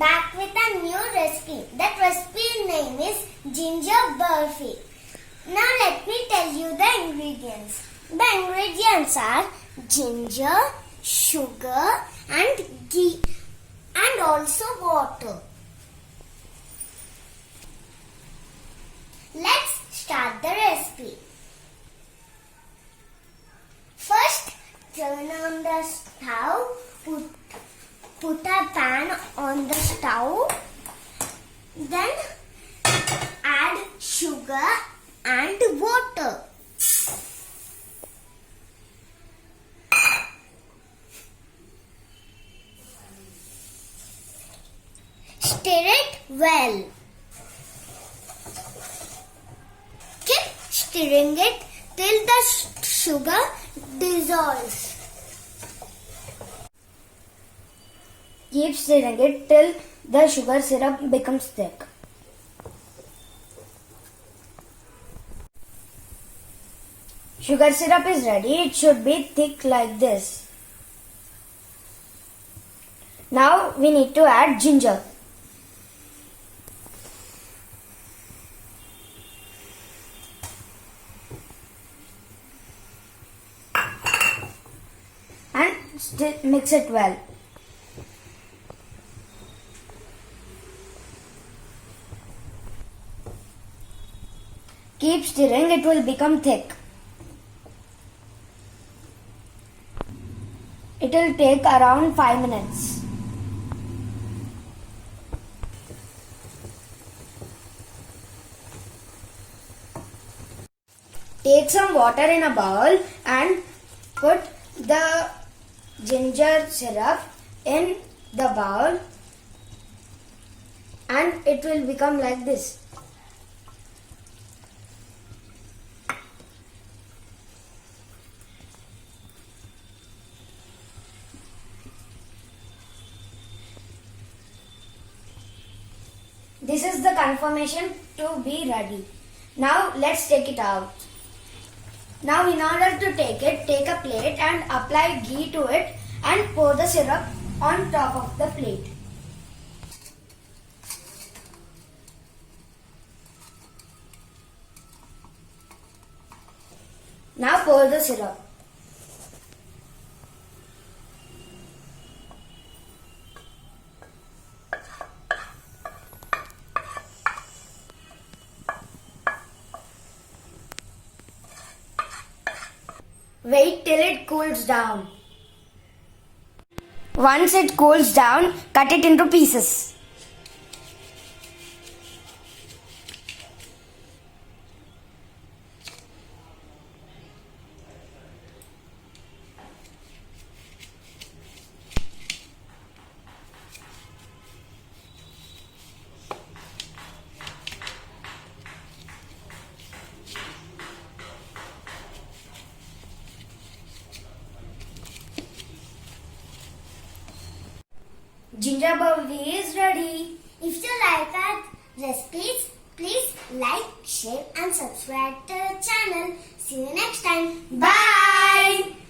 back with a new recipe. That recipe name is ginger burfi. Now let me tell you the ingredients. The ingredients are ginger, sugar and ghee and also water. Let's start the recipe. First, turn on the stove. Put a pan on the stove. Then add sugar and water. Stir it well. Keep stirring it till the sugar dissolves. Keep stirring it till the sugar syrup becomes thick. Sugar syrup is ready. It should be thick like this. Now we need to add ginger. And mix it well. Keep stirring, it will become thick. It will take around 5 minutes. Take some water in a bowl and put the ginger syrup in the bowl and it will become like this. This is the confirmation to be ready. Now let's take it out. Now in order to take it, take a plate and apply ghee to it and pour the syrup on top of the plate. Now pour the syrup. Wait till it cools down. Once it cools down, cut it into pieces. Ginger burfi is ready. If you like our recipes, please like, share and subscribe to the channel. See you next time. Bye!